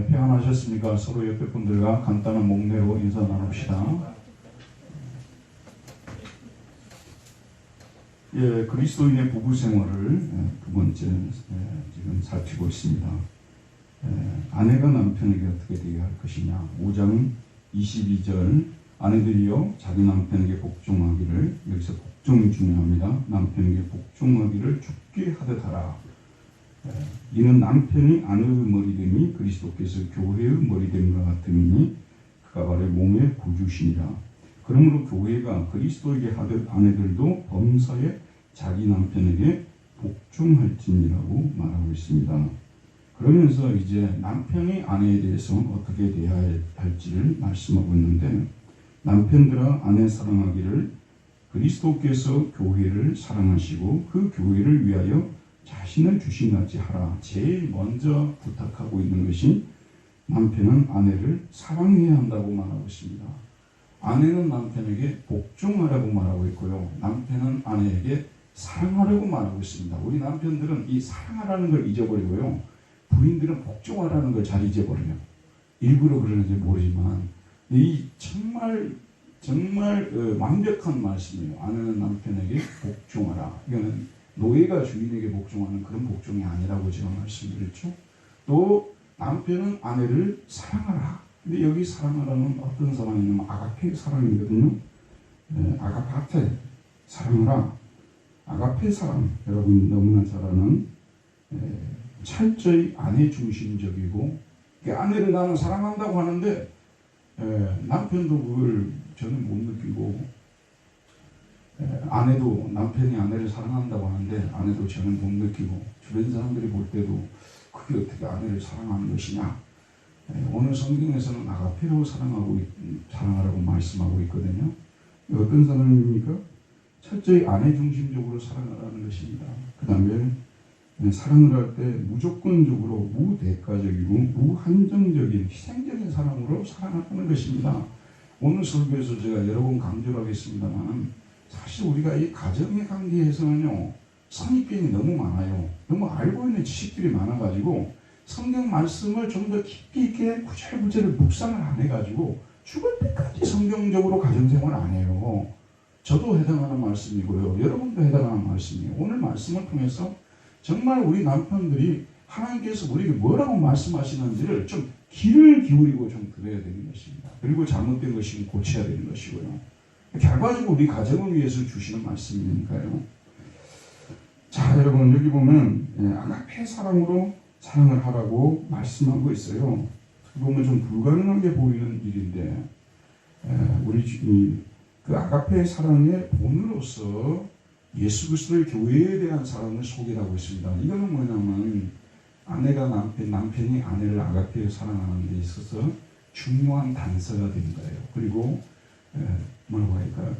평안하셨습니까? 서로 옆에 분들과 간단한 목례로 인사 나눕시다. 예, 그리스도인의 부부 생활을 두 번째 지금 살피고 있습니다. 아내가 남편에게 어떻게 되어야 할 것이냐. 5장 22절 아내들이여 자기 남편에게 복종하기를, 여기서 복종이 중요합니다. 남편에게 복종하기를 죽게 하듯 하라. 이는 남편이 아내의 머리됨이 그리스도께서 교회의 머리됨과 같음이니 그가 바로 몸의 구주시니라. 그러므로 교회가 그리스도에게 하듯 아내들도 범사에 자기 남편에게 복종할지니라고 말하고 있습니다. 그러면서 이제 남편이 아내에 대해서 어떻게 대해야 할지를 말씀하고 있는데, 남편들아 아내 사랑하기를 그리스도께서 교회를 사랑하시고 그 교회를 위하여 자신을 주신같이 하라. 제일 먼저 부탁하고 있는 것이 남편은 아내를 사랑해야 한다고 말하고 있습니다. 아내는 남편에게 복종하라고 말하고 있고요. 남편은 아내에게 사랑하라고 말하고 있습니다. 우리 남편들은 이 사랑하라는 걸 잊어버리고요. 부인들은 복종하라는 걸 잘 잊어버려요. 일부러 그러는지 모르지만 이 정말 완벽한 말씀이에요. 아내는 남편에게 복종하라. 이거는 노예가 주인에게 복종하는 그런 복종이 아니라고 제가 말씀드렸죠. 또 남편은 아내를 사랑하라. 근데 여기 사랑하라는 어떤 사랑이냐면 아가페 사랑이거든요. 아가파테 사랑하라. 아가페 사랑, 여러분 너무나 잘 아는 철저히 아내 중심적이고, 아내를 나는 사랑한다고 하는데 남편도 그걸 저는 못 느끼고, 아내도 남편이 아내를 사랑한다고 하는데 아내도 저는 못 느끼고, 주변 사람들이 볼 때도 그게 어떻게 아내를 사랑하는 것이냐. 오늘 성경에서는 아가페로 사랑하라고 말씀하고 있거든요. 어떤 사랑입니까? 철저히 아내 중심적으로 사랑하라는 것입니다. 그 다음에 사랑을 할 때 무조건적으로 무대가적이고 무한정적인 희생적인 사랑으로 사랑하는 것입니다. 오늘 설교에서 제가 여러 번 강조를 하겠습니다만, 사실 우리가 이 가정의 관계에서는요, 선입견이 너무 많아요. 너무 알고 있는 지식들이 많아가지고 성경 말씀을 좀 더 깊이 있게 구절구절을 묵상을 안 해가지고 죽을 때까지 성경적으로 가정생활 안 해요. 저도 해당하는 말씀이고요. 여러분도 해당하는 말씀이에요. 오늘 말씀을 통해서 정말 우리 남편들이 하나님께서 우리에게 뭐라고 말씀하시는지를 좀 귀를 기울이고 좀 들어야 되는 것입니다. 그리고 잘못된 것이면 고쳐야 되는 것이고요. 결과적으로 우리 가정을 위해서 주시는 말씀이니까요. 자, 여러분 여기 보면 아가페 사랑으로 사랑을 하라고 말씀하고 있어요. 보면 좀 불가능하게 보이는 일인데, 우리 그 아가페 사랑의 본으로서 예수 그리스도의 교회에 대한 사랑을 소개하고 있습니다. 이거는 뭐냐면 아내가 남편이 아내를 아가페로 사랑하는 데 있어서 중요한 단서가 된 거예요. 그리고 뭐라고 할까요?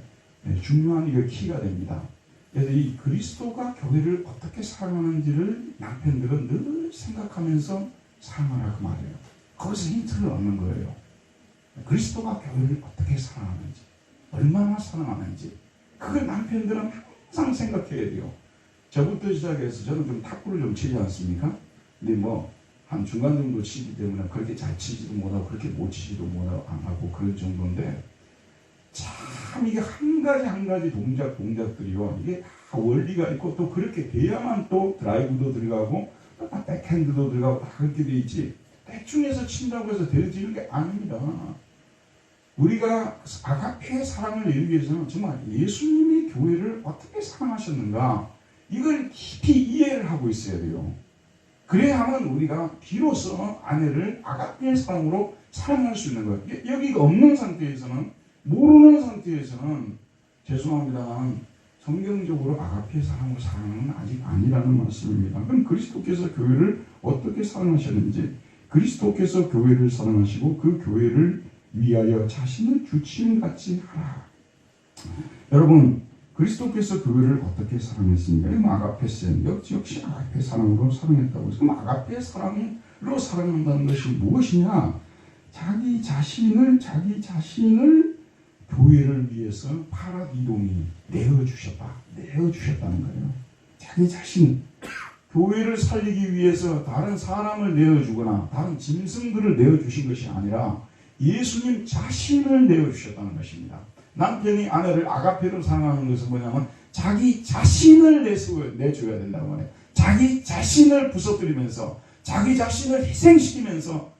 중요한 이거 키가 됩니다. 그래서 이 그리스도가 교회를 어떻게 사랑하는지를 남편들은 늘 생각하면서 사랑하라고 말해요. 거기서 힌트를 얻는 거예요. 그리스도가 교회를 어떻게 사랑하는지, 얼마나 사랑하는지, 그걸 남편들은 항상 생각해야 돼요. 저부터 시작해서 저는 좀 탁구를 좀 치지 않습니까? 근데 한 중간 정도 치기 때문에 그렇게 잘 치지도 못하고 그렇게 못 치지도 못하고 그런 정도인데, 참 이게 한 가지 동작들이요, 이게 다 원리가 있고 또 그렇게 돼야만 또 드라이브도 들어가고 또 백핸드도 들어가고 다 그렇게 돼 있지, 대충해서 친다고 해서 되어지는 게 아닙니다. 우리가 아가페의 사랑을 이루기 위해서는 정말 예수님이 교회를 어떻게 사랑하셨는가, 이걸 깊이 이해를 하고 있어야 돼요. 그래야만 우리가 비로소 아내를 아가페의 사랑으로 사랑할 수 있는 거예요. 여기가 없는 상태에서는, 모르는 상태에서는 죄송합니다만 성경적으로 아가페의 사랑으로 사랑하는 아직 아니라는 말씀입니다. 그럼 그리스도께서 교회를 어떻게 사랑하셨는지, 그리스도께서 교회를 사랑하시고 그 교회를 위하여 자신을 주침같이 하라. 여러분, 그리스도께서 교회를 어떻게 사랑했습니까? 이건 아가페스, 역시 아가페 사랑으로 사랑했다고 해서, 그럼 아가페 사랑으로 사랑한다는 것이 무엇이냐? 자기 자신을 교회를 위해서 파라디동이 내어주셨다는 거예요. 자기 자신, 교회를 살리기 위해서 다른 사람을 내어주거나 다른 짐승들을 내어주신 것이 아니라 예수님 자신을 내어주셨다는 것입니다. 남편이 아내를 아가페로 사랑하는 것은 뭐냐면 자기 자신을 내줘야 된다고 말해요. 자기 자신을 부서뜨리면서 자기 자신을 희생시키면서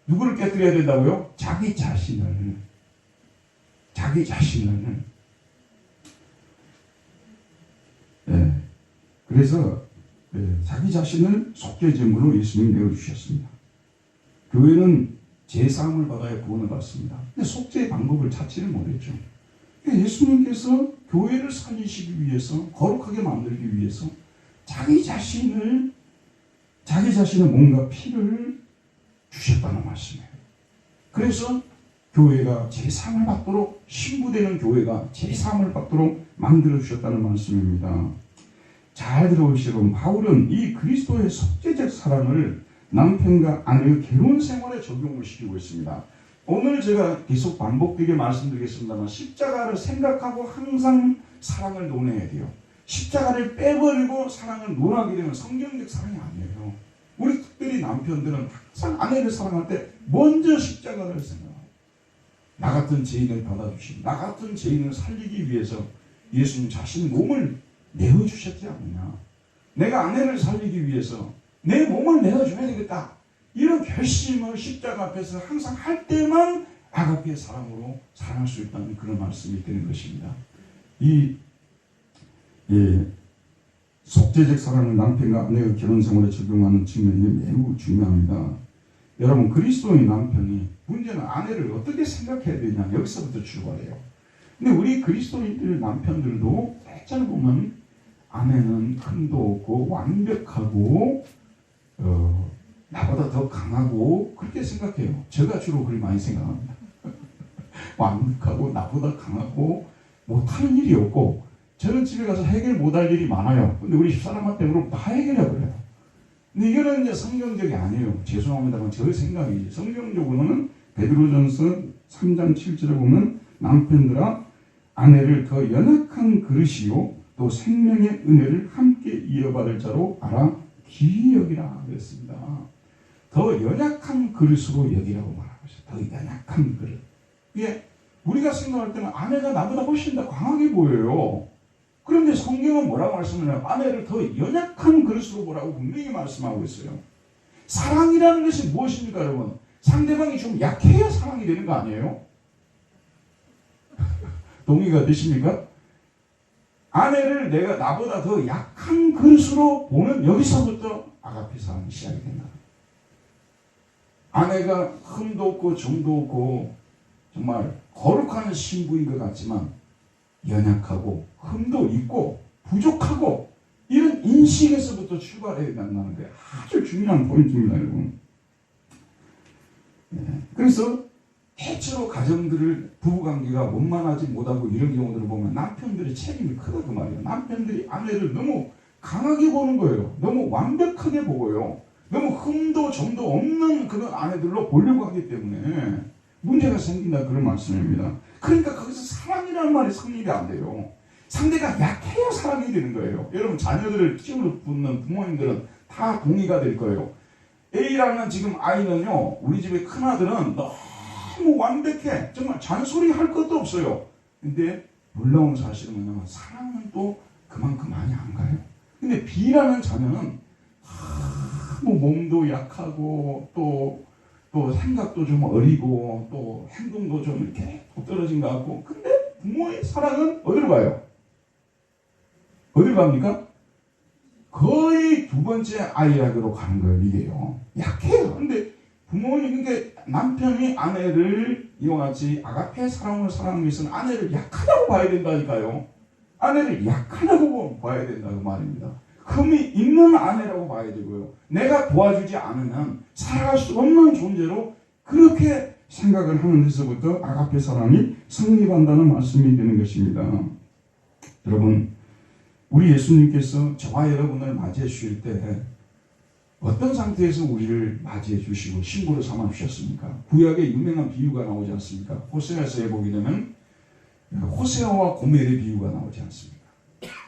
누구를 깨뜨려야 된다고요? 자기 자신을. 네. 그래서 자기 자신을 속죄제물로 예수님이 내어주셨습니다. 교회는 제사함을 받아야 구원을 받습니다. 근데 속죄의 방법을 찾지를 못했죠. 예수님께서 교회를 살리시기 위해서, 거룩하게 만들기 위해서 자기 자신의 몸과 피를 주셨다는 말씀이에요. 그래서 교회가 제사함을 받도록, 신부되는 교회가 제사함을 받도록 만들어 주셨다는 말씀입니다. 잘 들어보시고, 바울은 이 그리스도의 속죄적 사랑을 남편과 아내의 결혼 생활에 적용을 시키고 있습니다. 오늘 제가 계속 반복되게 말씀드리겠습니다만, 십자가를 생각하고 항상 사랑을 논해야 돼요. 십자가를 빼버리고 사랑을 논하게 되면 성경적 사랑이 아니에요. 우리 특별히 남편들은 항상 아내를 사랑할 때 먼저 십자가를 생각해요. 나 같은 죄인을 받아주신, 나 같은 죄인을 살리기 위해서 예수님 자신의 몸을 내어주셨지 않느냐. 내가 아내를 살리기 위해서 내 몸을 내어줘야 되겠다. 이런 결심을 십자가 앞에서 항상 할 때만 아가페의 사랑으로 사랑할 수 있다는 그런 말씀이 되는 것입니다. 속죄적 사랑을 남편과 아내의 결혼 생활에 적용하는 측면이 매우 중요합니다. 여러분, 그리스도의 남편이, 문제는 아내를 어떻게 생각해야 되냐, 여기서부터 출발해요. 근데 우리 그리스도인들 남편들도 대체로 보면 아내는 흠도 없고 완벽하고 나보다 더 강하고 그렇게 생각해요. 제가 주로 그렇게 많이 생각합니다. 완벽하고 나보다 강하고 못하는 일이 없고, 저는 집에 가서 해결 못할 일이 많아요. 근데 우리 집사람한테 물으면 다 해결해 버려요. 근데 이거는 이제 성경적이 아니에요. 죄송합니다만 저 생각이지. 성경적으로는 베드로전서 3장 7절에 보면 남편들아 아내를 더 연약한 그릇이요 또 생명의 은혜를 함께 이어받을 자로 알아 귀히 여기라 그랬습니다. 더 연약한 그릇으로 여기라고 말하고 있어요. 더 연약한 그릇. 이게 우리가 생각할 때는 아내가 나보다 훨씬 더 강하게 보여요. 그런데 성경은 뭐라고 말씀하냐면 아내를 더 연약한 그릇으로 보라고 분명히 말씀하고 있어요. 사랑이라는 것이 무엇입니까, 여러분? 상대방이 좀 약해야 사랑이 되는 거 아니에요? 동의가 되십니까? 아내를 내가 나보다 더 약한 그릇으로 보는 여기서부터 아가페 사랑이 시작이 된다. 아내가 흠도 없고 정도 없고 정말 거룩한 신부인 것 같지만 연약하고 흠도 있고 부족하고 이런 인식에서부터 출발해야 된다는 게 아주 중요한 포인트입니다, 여러분. 그래서 대체로 가정들을 부부관계가 원만하지 못하고 이런 경우들을 보면 남편들의 책임이 크다고 말이에요. 남편들이 아내를 너무 강하게 보는 거예요. 너무 완벽하게 보고요. 너무 흠도 점도 없는 그런 아내들로 보려고 하기 때문에 문제가 생긴다, 그런 말씀입니다. 그러니까 거기서 사랑이라는 말이 성립이 안 돼요. 상대가 약해야 사랑이 되는 거예요. 여러분, 자녀들을 키우는 부모님들은 다 동의가 될 거예요. A라는 지금 아이는요, 우리 집의 큰아들은 너무 완벽해. 정말 잔소리 할 것도 없어요. 근데 놀라운 사실은 뭐냐면 사랑은 또 그만큼 많이 안 가요. 근데 B라는 자녀는 너무 몸도 약하고 또 생각도 좀 어리고 또 행동도 좀 이렇게 떨어진 것 같고, 근데 부모의 사랑은 어디로 가요? 어디로 갑니까? 거의 두 번째 아이에게로 가는 거예요. 이게요. 약해요. 근데 부모님, 그러니까 남편이 아내를 이와 같이 아가페 사랑을 사랑하기 위해서는 아내를 약하다고 봐야 된다니까요. 아내를 약하다고 봐야 된다고 말입니다. 흠이 있는 아내라고 봐야 되고요. 내가 도와주지 않으면 살아갈 수 없는 존재로 그렇게 생각을 하는 데서부터 아가페 사랑이 성립한다는 말씀이 되는 것입니다. 여러분, 우리 예수님께서 저와 여러분을 맞이해 주실 때 어떤 상태에서 우리를 맞이해 주시고 신부로 삼아 주셨습니까? 구약에 유명한 비유가 나오지 않습니까? 호세아서에 보게 되면 호세아와 고멜의 비유가 나오지 않습니까?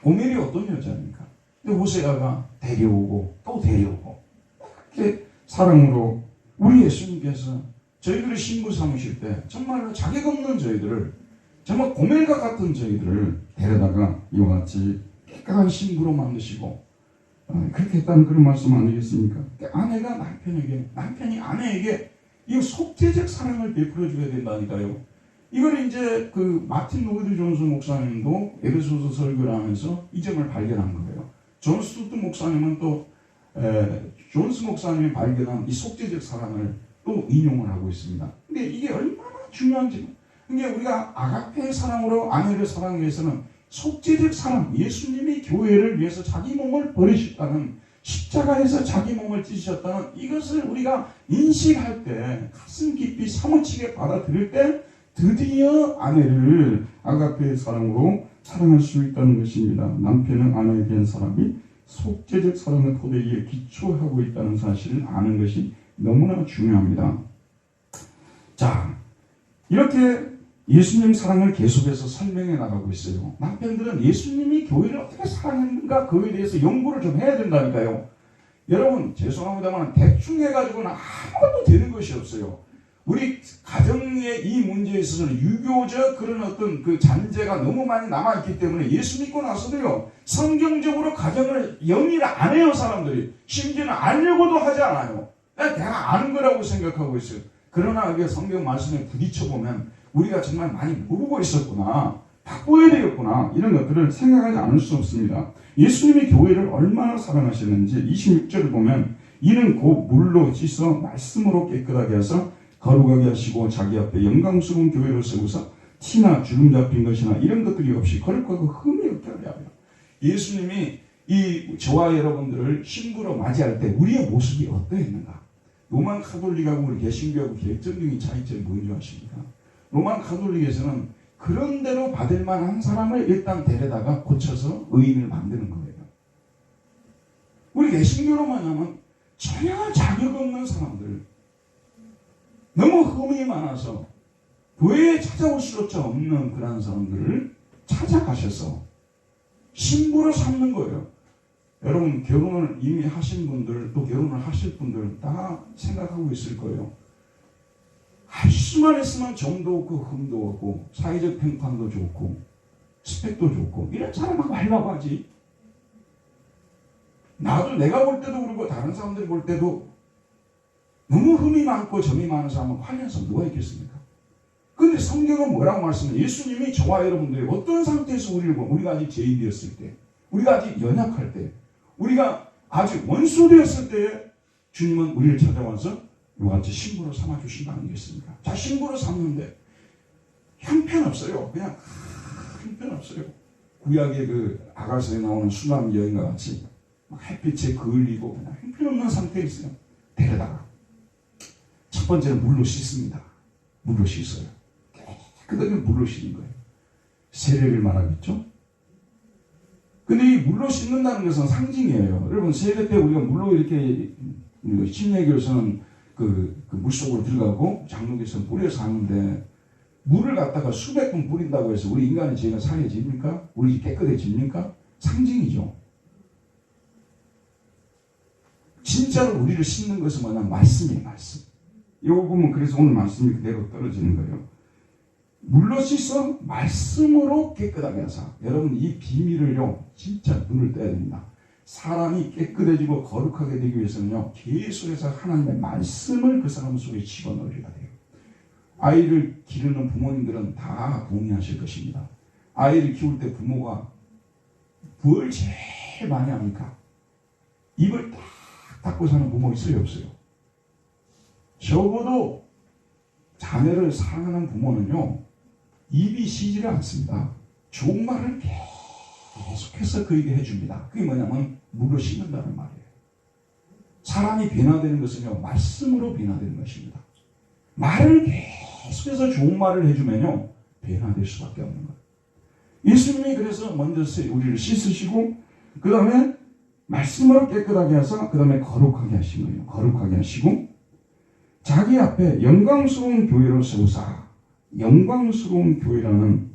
고멜이 어떤 여자입니까? 근데 호세아가 데려오고 또 데려오고 그렇게 사랑으로 우리 예수님께서 저희들을 신부 삼으실 때 정말로 자격 없는 저희들을 정말 고멜과 같은 저희들을 데려다가 이와 같이 깨끗한 신부로 만드시고 그렇게 했다는 그런 말씀 아니겠습니까? 아내가 남편에게, 남편이 아내에게 이 속죄적 사랑을 베풀어 줘야 된다니까요. 이걸 이제 그 마틴 로이드 존스 목사님도 에베소서 설교를 하면서 이 점을 발견한 거예요. 존 스투트 목사님은 또 존스 목사님이 발견한 이 속죄적 사랑을 또 인용을 하고 있습니다. 근데 이게 얼마나 중요한지, 그러니까 우리가 아가페의 사랑으로 아내를 사랑하기 위해서는 속죄적 사랑, 예수님이 교회를 위해서 자기 몸을 버리셨다는, 십자가에서 자기 몸을 찢으셨다는 이것을 우리가 인식할 때, 가슴 깊이 사무치게 받아들일 때 드디어 아내를 아가페의 사랑으로 사랑할 수 있다는 것입니다. 남편은 아내에 대한 사랑이 속죄적 사랑의 토대에 기초하고 있다는 사실을 아는 것이 너무나 중요합니다. 자, 이렇게 예수님 사랑을 계속해서 설명해 나가고 있어요. 남편들은 예수님이 교회를 어떻게 사랑했는가 그거에 대해서 연구를 좀 해야 된다니까요. 여러분 죄송합니다만 대충 해가지고는 아무것도 되는 것이 없어요. 우리 가정의 이 문제에 있어서는 유교적 그런 어떤 그 잔재가 너무 많이 남아있기 때문에 예수 믿고 나서도요, 성경적으로 가정을 영위를 안 해요, 사람들이. 심지어는 알려고도 하지 않아요. 내가 아는 거라고 생각하고 있어요. 그러나 이게 성경 말씀에 부딪혀보면 우리가 정말 많이 모르고 있었구나, 바꿔야 되겠구나, 이런 것들을 생각하지 않을 수 없습니다. 예수님이 교회를 얼마나 사랑하셨는지 26절을 보면 이는 곧 물로 씻어 말씀으로 깨끗하게 하사 거룩하게 하시고 자기 앞에 영광스러운 교회로 세우사 티나 주름 잡힌 것이나 이런 것들이 없이 거룩하고 흠이 없게 하려 하며, 예수님이 이 저와 여러분들을 신부로 맞이할 때 우리의 모습이 어떠했는가? 로만 카톨릭하고 우리 개신교하고 개혁적인 차이점이 뭔지 아십니까? 로만 카톨릭에서는 그런 대로 받을 만한 사람을 일단 데려다가 고쳐서 의인을 만드는 거예요. 우리 개신교로만 하면 전혀 자격 없는 사람들, 너무 흠이 많아서 교회에 찾아올 수조차 없는 그런 사람들을 찾아가셔서 신부로 삼는 거예요. 여러분 결혼을 이미 하신 분들, 또 결혼을 하실 분들 다 생각하고 있을 거예요. 할 수만 했으면 정도 없고 흠도 없고 사회적 평판도 좋고 스펙도 좋고 이런 사람하고 하려고 하지. 나도 내가 볼 때도 그렇고 다른 사람들이 볼 때도 너무 흠이 많고 점이 많은 사람은 관련해서 누가 있겠습니까? 그런데 성경은 뭐라고 말씀해요? 예수님이 저와 여러분들이 어떤 상태에서 우리가 아직 죄인되었을 때, 우리가 아직 연약할 때, 우리가 아직 원수 되었을 때에 주님은 우리를 찾아와서 이와 같이 신부로 삼아주신 거 아니겠습니까? 자, 신부로 삼는데 형편없어요. 그냥 형편없어요. 구약의 그 아가서에 나오는 수남 여인과 같이 막 햇빛에 그을리고 그냥 형편없는 상태에 있어요. 데려다가 첫 번째는 물로 씻습니다. 물로 씻어요. 깨끗하게 물로 씻는 거예요. 세례를 말하겠죠? 근데 이 물로 씻는다는 것은 상징이에요. 여러분 세례 때 우리가 물로 이렇게 신약에서는 그 물속으로 들어가고 장로교에서는 뿌려서 하는데, 물을 갖다가 수백 번 뿌린다고 해서 우리 인간의 죄가 사해집니까? 우리 깨끗해집니까? 상징이죠. 진짜로 우리를 씻는 것은 뭐냐? 말씀이에요, 말씀. 이거 보면 그래서 오늘 말씀이 그대로 떨어지는 거예요. 물로 씻어 말씀으로 깨끗하게 하사. 여러분 이 비밀을요 진짜 눈을 떼야 됩니다. 사람이 깨끗해지고 거룩하게 되기 위해서는요 계속해서 하나님의 말씀을 그 사람 속에 집어넣어야 돼요. 아이를 기르는 부모님들은 다 동의하실 것입니다. 아이를 키울 때 부모가 뭘 제일 많이 합니까? 입을 딱 닫고 사는 부모 있어요, 없어요? 적어도 자녀를 사랑하는 부모는요 입이 쉬지를 않습니다. 좋은 말을 계속해서 그에게 해줍니다. 그게 뭐냐면 물로 씻는다는 말이에요. 사람이 변화되는 것은요 말씀으로 변화되는 것입니다. 말을 계속해서 좋은 말을 해주면요 변화될 수밖에 없는 거예요. 예수님이 그래서 먼저 우리를 씻으시고 그 다음에 말씀으로 깨끗하게 하사 그 다음에 거룩하게 하신 거예요. 거룩하게 하시고 자기 앞에 영광스러운 교회로 세우사. 영광스러운 교회라는,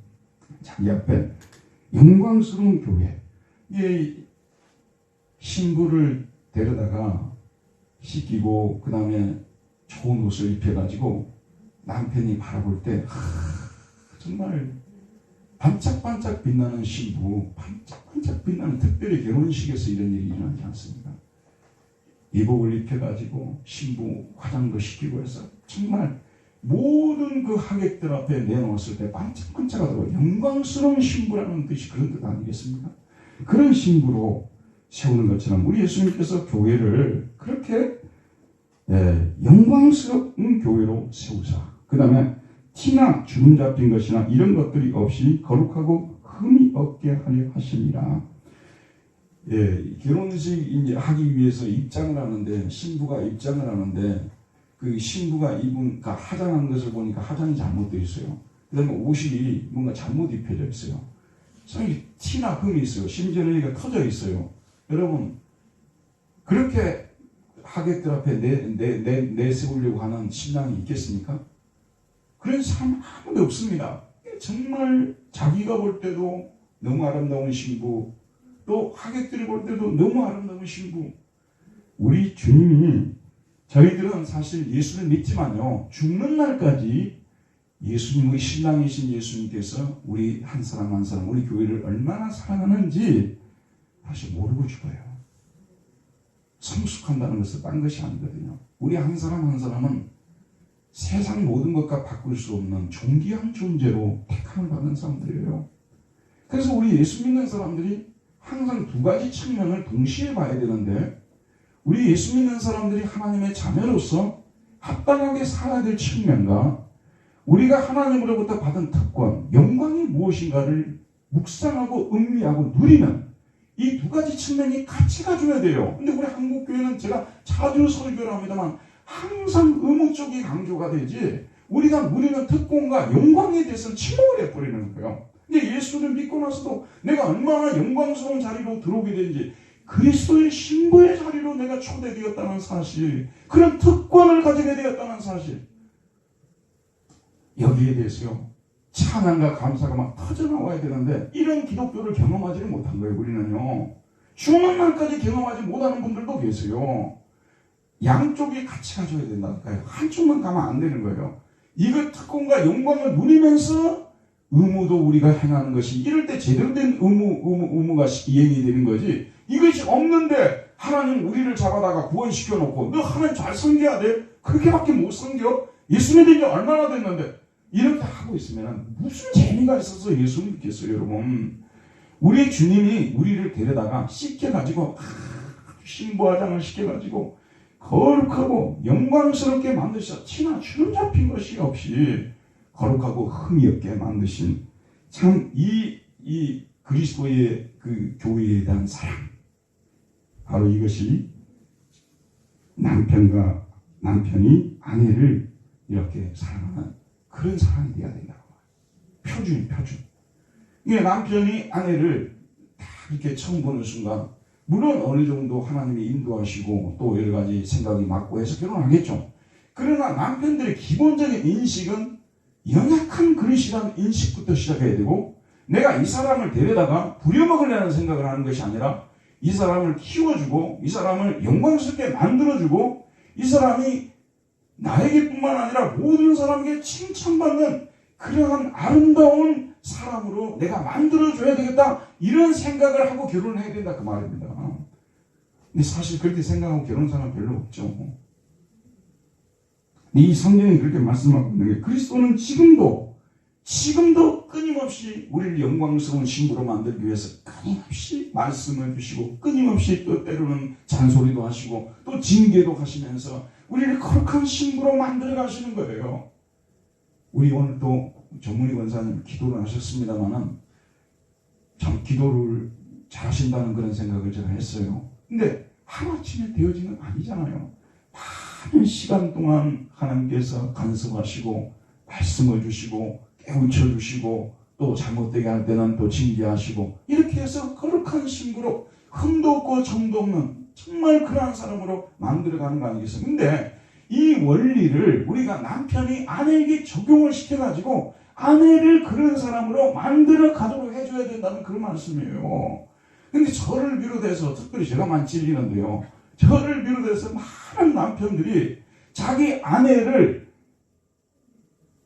자기 앞에 영광스러운 교회. 신부를 데려다가 씻기고 그 다음에 좋은 옷을 입혀가지고 남편이 바라볼 때 정말 반짝반짝 빛나는 신부, 반짝반짝 빛나는 특별히 결혼식에서 이런 일이 일어나지 않습니까? 이복을 입혀가지고 신부 화장도 시키고 해서 정말 모든 그 하객들 앞에 내놓았을 때 반짝반짝하도록 영광스러운 신부라는 뜻이 그런 뜻 아니겠습니까? 그런 신부로 세우는 것처럼 우리 예수님께서 교회를 그렇게 영광스러운 교회로 세우사, 그 다음에 티나 주름 잡힌 것이나 이런 것들이 없이 거룩하고 흠이 없게 하려 하시니라. 결혼식 이제 하기 위해서 입장을 하는데, 신부가 입장을 하는데 그 신부가 입은 화장한 것을 보니까 화장이 잘못되어 있어요. 그 다음에 옷이 뭔가 잘못 입혀져 있어요. 상당히 티나 흠이 있어요. 심지어는 여기가 터져 있어요. 여러분, 그렇게 하객들 앞에 내세우려고 하는 신랑이 있겠습니까? 그런 사람 아무도 없습니다. 정말 자기가 볼 때도 너무 아름다운 신부, 또 하객들이 볼 때도 너무 아름다운 신부. 우리 주님이, 저희들은 사실 예수를 믿지만요, 죽는 날까지 예수님의 신랑이신 예수님께서 우리 한 사람 한 사람, 우리 교회를 얼마나 사랑하는지 사실 모르고 죽어요. 성숙한다는 것은 딴 것이 아니거든요. 우리 한 사람 한 사람은 세상 모든 것과 바꿀 수 없는 존귀한 존재로 택함을 받는 사람들이에요. 그래서 우리 예수 믿는 사람들이 항상 두 가지 측면을 동시에 봐야 되는데, 우리 예수 믿는 사람들이 하나님의 자녀로서 합당하게 살아야 될 측면과 우리가 하나님으로부터 받은 특권, 영광이 무엇인가를 묵상하고 음미하고 누리는 이 두 가지 측면이 같이 가줘야 돼요. 근데 우리 한국교회는 제가 자주 설교를 합니다만 항상 의무 쪽이 강조가 되지, 우리가 누리는 특권과 영광에 대해서는 침묵을 해버리는 거예요. 근데 예수를 믿고 나서도 내가 얼마나 영광스러운 자리로 들어오게 되는지, 그리스도의 신부의 자리로 내가 초대되었다는 사실, 그런 특권을 가지게 되었다는 사실, 여기에 대해서요 찬양과 감사가 막 터져나와야 되는데, 이런 기독교를 경험하지를 못한 거예요. 우리는요 죽는 날까지 경험하지 못하는 분들도 계세요. 양쪽이 같이 가져야 된다니까요. 한쪽만 가면 안 되는 거예요. 이거 특권과 영광을 누리면서 의무도 우리가 행하는 것이, 이럴 때 제대로 된 의무가 이행이 되는 거지, 이것이 없는데 하나님 우리를 잡아다가 구원시켜 놓고 너 하나님 잘 섬겨야 돼? 그렇게밖에 못 섬겨? 예수 믿은 지 얼마나 됐는데? 이렇게 하고 있으면 무슨 재미가 있어서 예수 믿겠어요, 여러분? 우리 주님이 우리를 데려다가 씻겨가지고 신부화장을 시켜가지고 거룩하고 영광스럽게 만드셔. 티나 주름 잡힌 것이 없이 거룩하고 흠이 없게 만드신, 참 이 그리스도의 그 교회에 대한 사랑, 바로 이것이 남편이 아내를 이렇게 사랑하는 그런 사랑이 되어야 된다고. 표준. 이게 남편이 아내를 다 이렇게 처음 보는 순간, 물론 어느 정도 하나님이 인도하시고 또 여러 가지 생각이 맞고 해서 결혼하겠죠. 그러나 남편들의 기본적인 인식은 연약한 그릇이라는 인식부터 시작해야 되고, 내가 이 사람을 데려다가 부려먹으려는 생각을 하는 것이 아니라 이 사람을 키워주고 이 사람을 영광스럽게 만들어주고 이 사람이 나에게뿐만 아니라 모든 사람에게 칭찬받는 그러한 아름다운 사람으로 내가 만들어줘야 되겠다, 이런 생각을 하고 결혼을 해야 된다, 그 말입니다. 근데 사실 그렇게 생각하고 결혼한 사람 별로 없죠. 이 성경이 그렇게 말씀하고 있는 게, 그리스도는 지금도 끊임없이 우리를 영광스러운 신부로 만들기 위해서 끊임없이 말씀을 주시고, 끊임없이 또 때로는 잔소리도 하시고 또 징계도 하시면서 우리를 거룩한 신부로 만들어 가시는 거예요. 우리 오늘 또 정문희 권사님 기도를 하셨습니다만은 참 기도를 잘하신다는 그런 생각을 제가 했어요. 근데 하루아침에 되어지는 건 아니잖아요. 많은 시간 동안 하나님께서 간섭하시고 말씀을 주시고 깨우쳐 주시고 또 잘못되게 할 때는 또 징계하시고, 이렇게 해서 거룩한 신부로 흠도 없고 점도 없는 정말 그러한 사람으로 만들어가는 거 아니겠어요? 근데 이 원리를 우리가 남편이 아내에게 적용을 시켜가지고 아내를 그런 사람으로 만들어 가도록 해줘야 된다는 그런 말씀이에요. 근데 저를 비롯해서 특별히 제가 많이 질리는데요. 저를 비롯해서 많은 남편들이 자기 아내를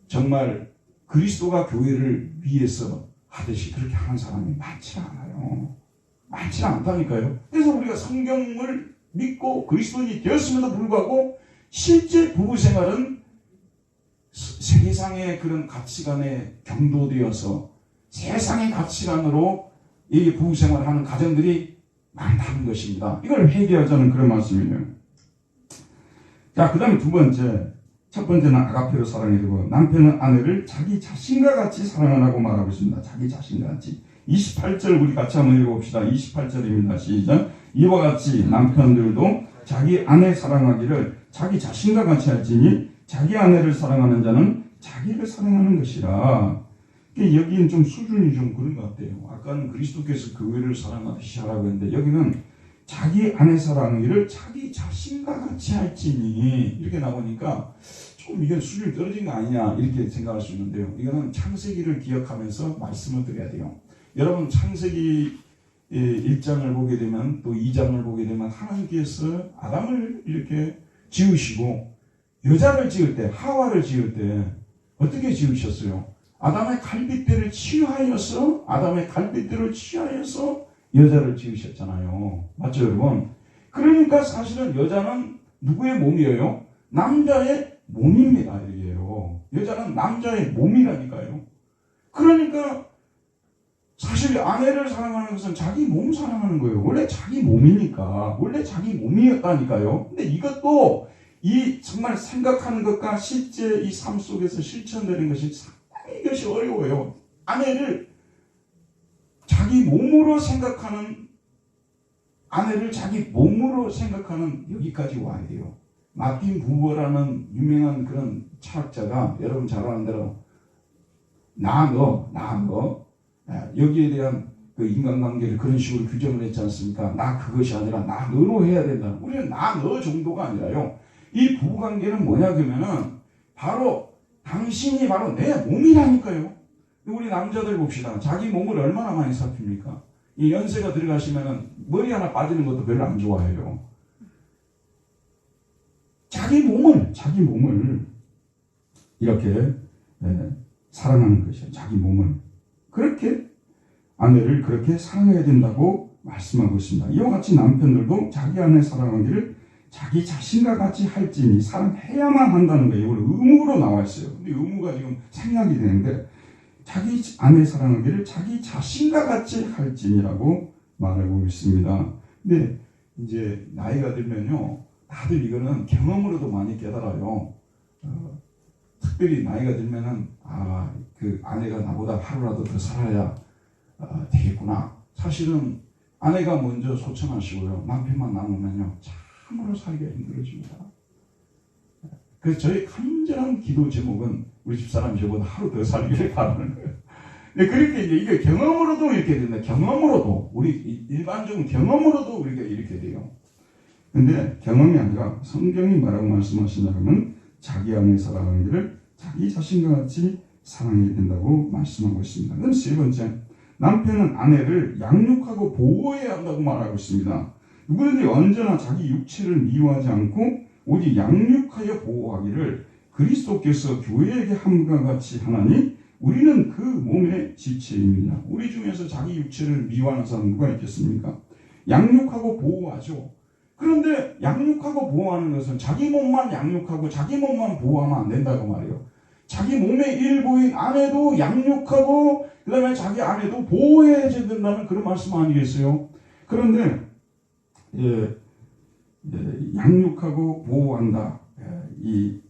정말 그리스도가 교회를 위해서 하듯이 그렇게 하는 사람이 많지 않아요. 많지 않다니까요. 그래서 우리가 성경을 믿고 그리스도인이 되었음에도 불구하고 실제 부부 생활은 세상의 그런 가치관에 경도되어서 세상의 가치관으로 이 부부 생활을 하는 가정들이 많다는 것입니다. 이걸 회개하자는 그런 말씀이에요. 자, 그 다음에 두 번째. 첫 번째는 아가페로 사랑해야 되고, 남편은 아내를 자기 자신과 같이 사랑하라고 말하고 있습니다. 자기 자신과 같이. 28절 우리 같이 한번 읽어봅시다. 28절입니다. 시작. 이와 같이 남편들도 자기 아내 사랑하기를 자기 자신과 같이 할지니 자기 아내를 사랑하는 자는 자기를 사랑하는 것이라. 여기는 좀 수준이 좀 그런 것 같아요. 아까는 그리스도께서 교회를 사랑하듯이 하라고 했는데 여기는 자기 아내 사랑하기를 자기 자신과 같이 할지니 이렇게 나오니까 좀 이건 수준이 떨어진 거 아니냐 이렇게 생각할 수 있는데요. 이거는 창세기를 기억하면서 말씀을 드려야 돼요. 여러분 창세기 1장을 보게 되면 또 2장을 보게 되면 하나님께서 아담을 이렇게 지으시고 여자를 지을 때 하와를 지을 때 어떻게 지으셨어요? 아담의 갈빗대를 취하여서 여자를 지으셨잖아요. 맞죠 여러분? 그러니까 사실은 여자는 누구의 몸이에요? 남자의 몸입니다. 이게요. 여자는 남자의 몸이라니까요. 그러니까 사실 아내를 사랑하는 것은 자기 몸 사랑하는 거예요. 원래 자기 몸이니까. 원래 자기 몸이었다니까요. 근데 이것도 이 정말 생각하는 것과 실제 이 삶 속에서 실천되는 것이 상당히 이것이 어려워요. 아내를 자기 몸으로 생각하는 여기까지 와야 돼요. 마틴 부버라는 유명한 그런 철학자가 여러분 잘 아는 대로 나 너 여기에 대한 그 인간관계를 그런 식으로 규정을 했지 않습니까? 나 그것이 아니라 나 너로 해야 된다. 우리는 나 너 정도가 아니라요. 이 부부관계는 뭐냐 그러면은 바로 당신이 바로 내 몸이라니까요. 우리 남자들 봅시다. 자기 몸을 얼마나 많이 살핍니까? 이 연세가 들어가시면은 머리 하나 빠지는 것도 별로 안 좋아해요. 자기 몸을 이렇게 사랑하는 것이에요. 자기 몸을. 그렇게 아내를 그렇게 사랑해야 된다고 말씀하고 있습니다. 이와 같이 남편들도 자기 아내 사랑하기를 자기 자신과 같이 할지니 사랑해야만 한다는 거예요. 이걸 의무로 나와 있어요. 근데 의무가 지금 생략이 되는데 자기 아내 사랑하기를 자기 자신과 같이 할지니라고 말하고 있습니다. 근데 이제 나이가 들면요, 다들 이거는 경험으로도 많이 깨달아요. 특별히 나이가 들면은 그 아내가 나보다 하루라도 더 살아야 되겠구나. 사실은 아내가 먼저 소천하시고요, 남편만 남으면요 참으로 살기가 힘들어집니다. 그래서 저희 간절한 기도 제목은 우리 집사람이 저보다 하루 더 살기를 바라는 거예요. 그렇게 이게 경험으로도 이렇게 된다. 경험으로도 우리 일반적인 경험으로도 우리가 이렇게 돼요. 근데 경험이 아니라 성경이 뭐라고 말씀하시냐면 자기 아내 사랑하는 길을 자기 자신과 같이 사랑해야 된다고 말씀하고 있습니다. 그럼 세 번째, 남편은 아내를 양육하고 보호해야 한다고 말하고 있습니다. 누구든지 언제나 자기 육체를 미워하지 않고 오직 양육하여 보호하기를 그리스도께서 교회에게 함과 같이 하나니 우리는 그 몸의 지체입니다. 우리 중에서 자기 육체를 미워하는 사람 누가 있겠습니까? 양육하고 보호하죠. 그런데 양육하고 보호하는 것은 자기 몸만 양육하고 자기 몸만 보호하면 안 된다고 말해요. 자기 몸의 일부인 아내도 양육하고 그 다음에 자기 아내도 보호해야 된다는 그런 말씀 아니겠어요? 그런데 양육하고 보호한다. 이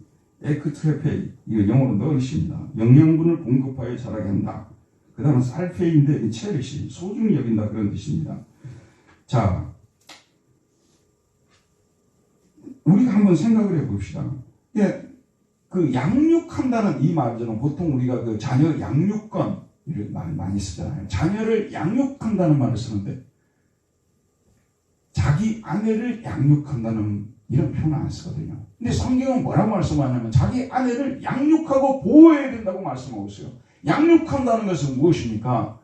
에크트레페이, 이거 영어로 너릿입니다. 영양분을 공급하여 자라게 한다. 그 다음은 살페이인데 체리시, 소중히 여긴다 그런 뜻입니다. 자, 우리가 한번 생각을 해봅시다. 그 양육한다는 이 말은 보통 우리가 그 자녀 양육권 이런 말 많이 쓰잖아요. 자녀를 양육한다는 말을 쓰는데 자기 아내를 양육한다는 이런 표현을 안 쓰거든요. 근데 성경은 뭐라고 말씀하냐면 자기 아내를 양육하고 보호해야 된다고 말씀하고 있어요. 양육한다는 것은 무엇입니까?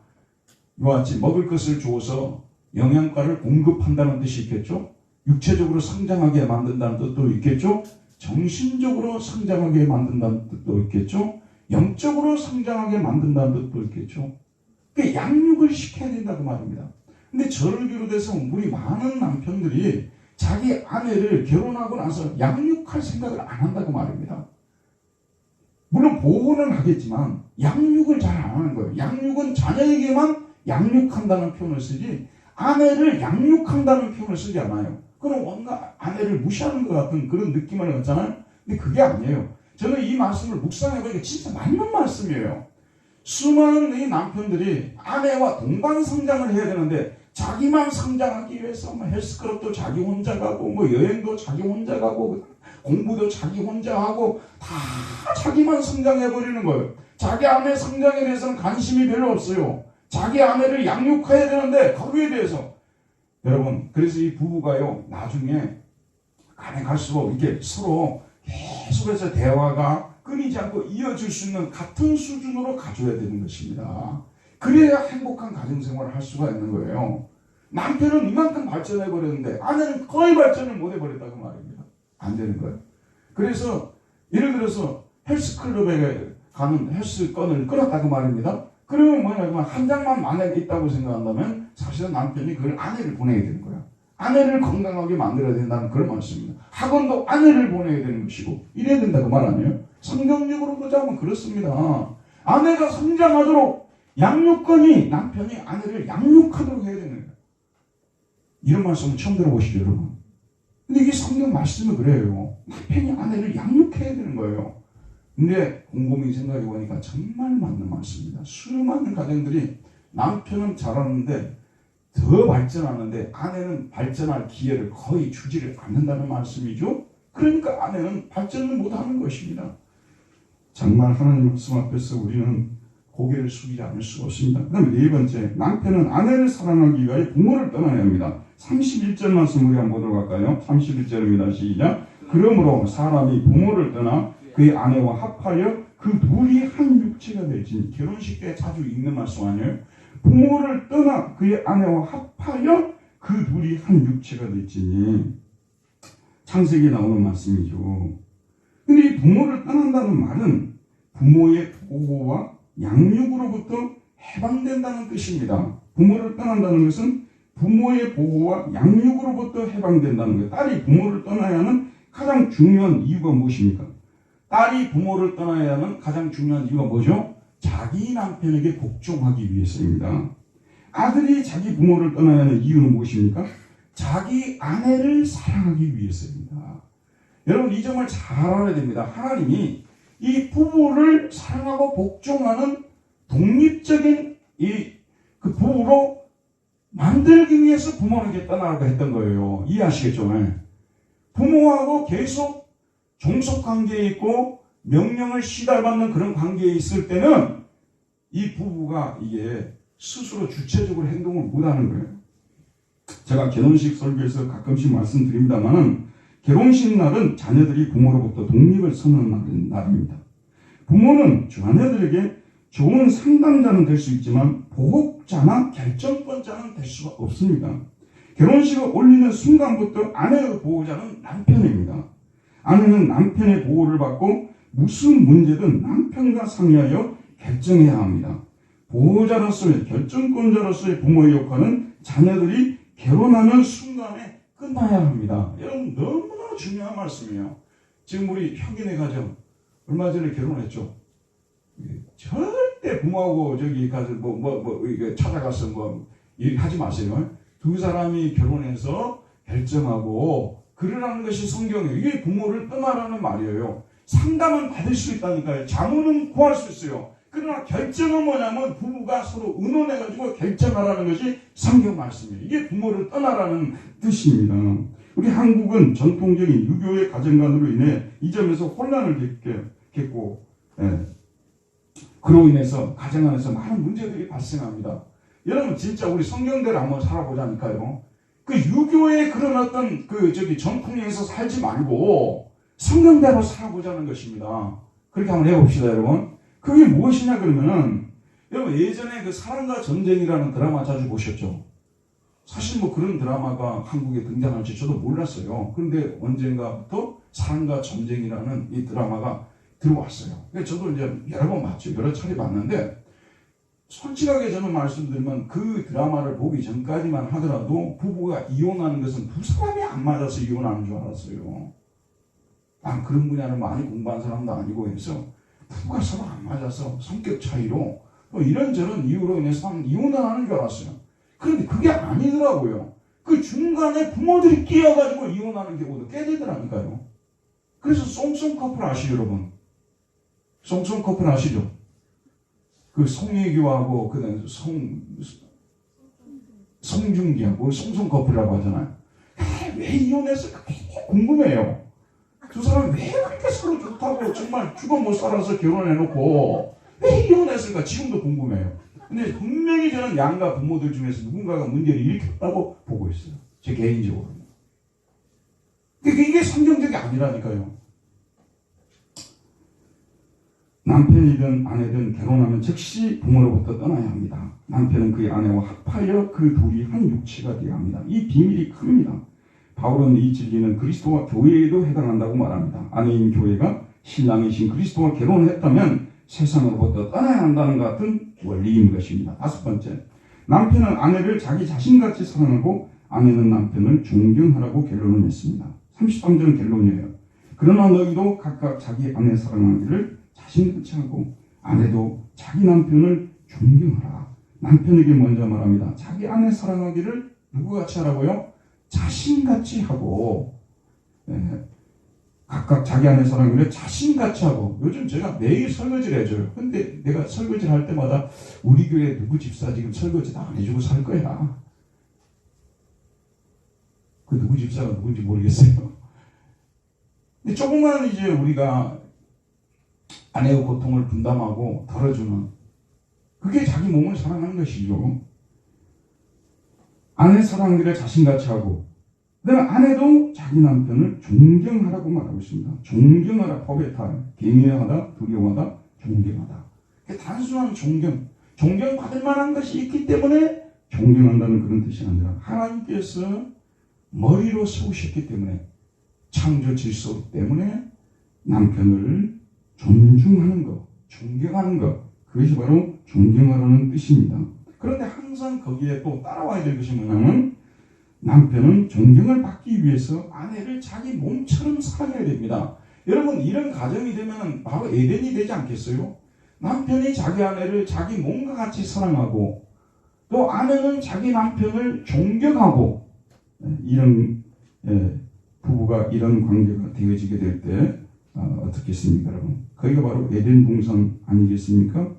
이와 같이 먹을 것을 주어서 영양가를 공급한다는 뜻이 있겠죠. 육체적으로 성장하게 만든다는 뜻도 있겠죠. 정신적으로 성장하게 만든다는 뜻도 있겠죠. 영적으로 성장하게 만든다는 뜻도 있겠죠. 그러니까 양육을 시켜야 된다고 말입니다. 근데 저를 비롯해서 우리 많은 남편들이 자기 아내를 결혼하고 나서 양육할 생각을 안 한다고 말입니다. 물론 보호는 하겠지만 양육을 잘 안 하는 거예요. 양육은 자녀에게만 양육한다는 표현을 쓰지 아내를 양육한다는 표현을 쓰지 않아요. 그럼 뭔가 아내를 무시하는 것 같은 그런 느낌을 갖잖아요. 근데 그게 아니에요. 저는 이 말씀을 묵상해보니까 진짜 맞는 말씀이에요. 수많은 이 남편들이 아내와 동반 성장을 해야 되는데 자기만 성장하기 위해서 헬스클럽도 자기 혼자 가고 여행도 자기 혼자 가고 공부도 자기 혼자 하고 다 자기만 성장해버리는 거예요. 자기 아내 성장에 대해서는 관심이 별로 없어요. 자기 아내를 양육해야 되는데 거기에 대해서 여러분 그래서 이 부부가요 나중에 가네 갈수록 이렇게 서로 계속해서 대화가 끊이지 않고 이어질 수 있는 같은 수준으로 가져야 되는 것입니다. 그래야 행복한 가정생활을 할 수가 있는 거예요. 남편은 이만큼 발전해버렸는데 아내는 거의 발전을 못해버렸다고 말입니다. 안 되는 거예요. 그래서 예를 들어서 헬스클럽에 가는 헬스건을 끊었다고 말입니다. 그러면 뭐냐면 한 장만 만약에 있다고 생각한다면 사실은 남편이 그걸 아내를 보내야 되는 거야. 아내를 건강하게 만들어야 된다는 그런 말씀입니다. 학원도 아내를 보내야 되는 것이고 이래야 된다고 말 아니에요? 성경적으로 보자면 그렇습니다. 아내가 성장하도록 양육권이 남편이 아내를 양육하도록 해야 되는 거예요. 이런 말씀은 처음 들어보시죠 여러분? 근데 이게 성경 말씀은 그래요. 남편이 아내를 양육해야 되는 거예요. 근데 곰곰이 생각해 보니까 정말 맞는 말씀입니다. 수많은 가정들이 남편은 잘하는데 더 발전하는데 아내는 발전할 기회를 거의 주지를 않는다는 말씀이죠. 그러니까 아내는 발전을 못하는 것입니다. 정말 하나님 말씀 앞에서 우리는 고개를 숙이지 않을 수가 없습니다. 그 다음에 네 번째, 남편은 아내를 사랑하기 위하여 부모를 떠나야 합니다. 31절 말씀 우리 한번 보도록 할까요? 31절입니다. 시작. 그러므로 사람이 부모를 떠나 그의 아내와 합하여 그 둘이 한 육체가 되지. 결혼식 때 자주 읽는 말씀 아니에요? 부모를 떠나 그의 아내와 합하여 그 둘이 한 육체가 되지. 창세기에 나오는 말씀이죠. 근데 이 부모를 떠난다는 말은 부모의 보호와 양육으로부터 해방된다는 뜻입니다. 부모를 떠난다는 것은 부모의 보호와 양육으로부터 해방된다는 거예요. 딸이 부모를 떠나야 하는 가장 중요한 이유가 무엇입니까? 딸이 부모를 떠나야 하는 가장 중요한 이유가 뭐죠? 자기 남편에게 복종하기 위해서입니다. 아들이 자기 부모를 떠나야 하는 이유는 무엇입니까? 자기 아내를 사랑하기 위해서입니다. 여러분 이 점을 잘 알아야 됩니다. 하나님이 이 부부를 사랑하고 복종하는 독립적인 그 부부로 만들기 위해서 부모에게 떠나라고 했던 거예요. 이해하시겠죠? 부모하고 계속 종속관계에 있고 명령을 시달받는 그런 관계에 있을 때는 이 부부가 이게 스스로 주체적으로 행동을 못하는 거예요. 제가 결혼식 설교에서 가끔씩 말씀드립니다만은 결혼식 날은 자녀들이 부모로부터 독립을 선언하는 날입니다. 부모는 자녀들에게 좋은 상담자는 될 수 있지만 보호자나 결정권자는 될 수가 없습니다. 결혼식을 올리는 순간부터 아내의 보호자는 남편입니다. 아내는 남편의 보호를 받고 무슨 문제든 남편과 상의하여 결정해야 합니다. 보호자로서의 결정권자로서의 부모의 역할은 자녀들이 결혼하는 순간에 끝나야 합니다. 여러분 너무나 중요한 말씀이에요. 지금 우리 혁인의 가정 얼마 전에 결혼했죠. 절대 부모하고 저기 가서 찾아가서 하지 마세요. 두 사람이 결혼해서 결정하고 그러라는 것이 성경이에요. 이게 부모를 떠나라는 말이에요. 상담은 받을 수 있다니까요. 자문은 구할 수 있어요. 그러나 결정은 뭐냐면 부부가 서로 의논해가지고 결정하라는 것이 성경 말씀이에요. 이게 부모를 떠나라는 뜻입니다. 우리 한국은 전통적인 유교의 가정관으로 인해 이 점에서 혼란을 겪고 그로 인해서 가정 안에서 많은 문제들이 발생합니다. 여러분 진짜 우리 성경대로 한번 살아보자니까요. 그 유교의 그런 어떤 전통에서 살지 말고 성경대로 살아보자는 것입니다. 그렇게 한번 해봅시다, 여러분. 그게 무엇이냐 그러면은 여러분 예전에 그 사랑과 전쟁이라는 드라마 자주 보셨죠? 사실 뭐 그런 드라마가 한국에 등장할지 저도 몰랐어요. 그런데 언젠가부터 사랑과 전쟁이라는 이 드라마가 들어왔어요. 저도 이제 여러 번 봤죠. 여러 차례 봤는데 솔직하게 저는 말씀드리면 그 드라마를 보기 전까지만 하더라도 부부가 이혼하는 것은 두 사람이 안 맞아서 이혼하는 줄 알았어요. 난 그런 분야를 많이 공부한 사람도 아니고 해서 부부가 서로 안 맞아서 성격 차이로 또 이런저런 이유로 인해서 이혼을 하는 줄 알았어요. 그런데 그게 아니더라고요. 그 중간에 부모들이 끼어가지고 이혼하는 경우도 꽤 되더라니까요. 그래서 송송 커플 아시죠, 여러분? 송송 커플 아시죠? 그 송혜교하고 그다음에 송중기하고 송송 커플이라고 하잖아요. 왜 이혼했을까 궁금해요. 두 사람 왜 그렇게 서로 좋다고 정말 죽어 못 살아서 결혼해놓고 왜 이혼했을까 지금도 궁금해요. 근데 분명히 저는 양가 부모들 중에서 누군가가 문제를 일으켰다고 보고 있어요. 제 개인적으로. 이게 성경적이 아니라니까요. 남편이든 아내든 결혼하면 즉시 부모로부터 떠나야 합니다. 남편은 그의 아내와 합하여 그 둘이 한 육체가 되어야 합니다. 이 비밀이 큽니다. 바울은 이 진리는 그리스도와 교회에도 해당한다고 말합니다. 아내인 교회가 신랑이신 그리스도와 결혼했다면 세상으로부터 떠나야 한다는 같은 원리인 것입니다. 다섯 번째, 남편은 아내를 자기 자신같이 사랑하고 아내는 남편을 존경하라고 결론을 냈습니다. 33절 결론이에요. 그러나 너희도 각각 자기 아내 사랑하기를 자신같이 하고 아내도 자기 남편을 존경하라. 남편에게 먼저 말합니다. 자기 아내 사랑하기를 누구같이 하라고요? 자신같이 하고 각각 자기 아내 사랑하기를 자신같이 하고. 요즘 제가 매일 설거지를 해줘요. 근데 내가 설거지를 할 때마다 우리 교회 누구 집사 지금 설거지 다 안 해주고 살 거야. 그 누구 집사가 누군지 모르겠어요. 근데 조금만 이제 우리가 아내의 고통을 분담하고 덜어주는, 그게 자기 몸을 사랑하는 것이죠. 아내 사랑하기를 자신같이 하고, 그다음에 아내도 자기 남편을 존경하라고 말하고 있습니다. 존경하라, 포베타, 경외하다, 두려워하다, 존경하다. 단순한 존경받을 만한 것이 있기 때문에 존경한다는 그런 뜻이 아니라 하나님께서 머리로 세우셨기 때문에, 창조 질서 때문에 남편을 존중하는 것, 존경하는 것, 그것이 바로 존경하라는 뜻입니다. 그런데 항상 거기에 또 따라와야 될 것이 뭐냐면, 남편은 존경을 받기 위해서 아내를 자기 몸처럼 사랑해야 됩니다. 여러분, 이런 가정이 되면 바로 에덴이 되지 않겠어요? 남편이 자기 아내를 자기 몸과 같이 사랑하고 또 아내는 자기 남편을 존경하고, 이런 부부가 이런 관계가 되어지게 될 때 어떻겠습니까, 여러분? 거기가 바로 에덴 동산 아니겠습니까?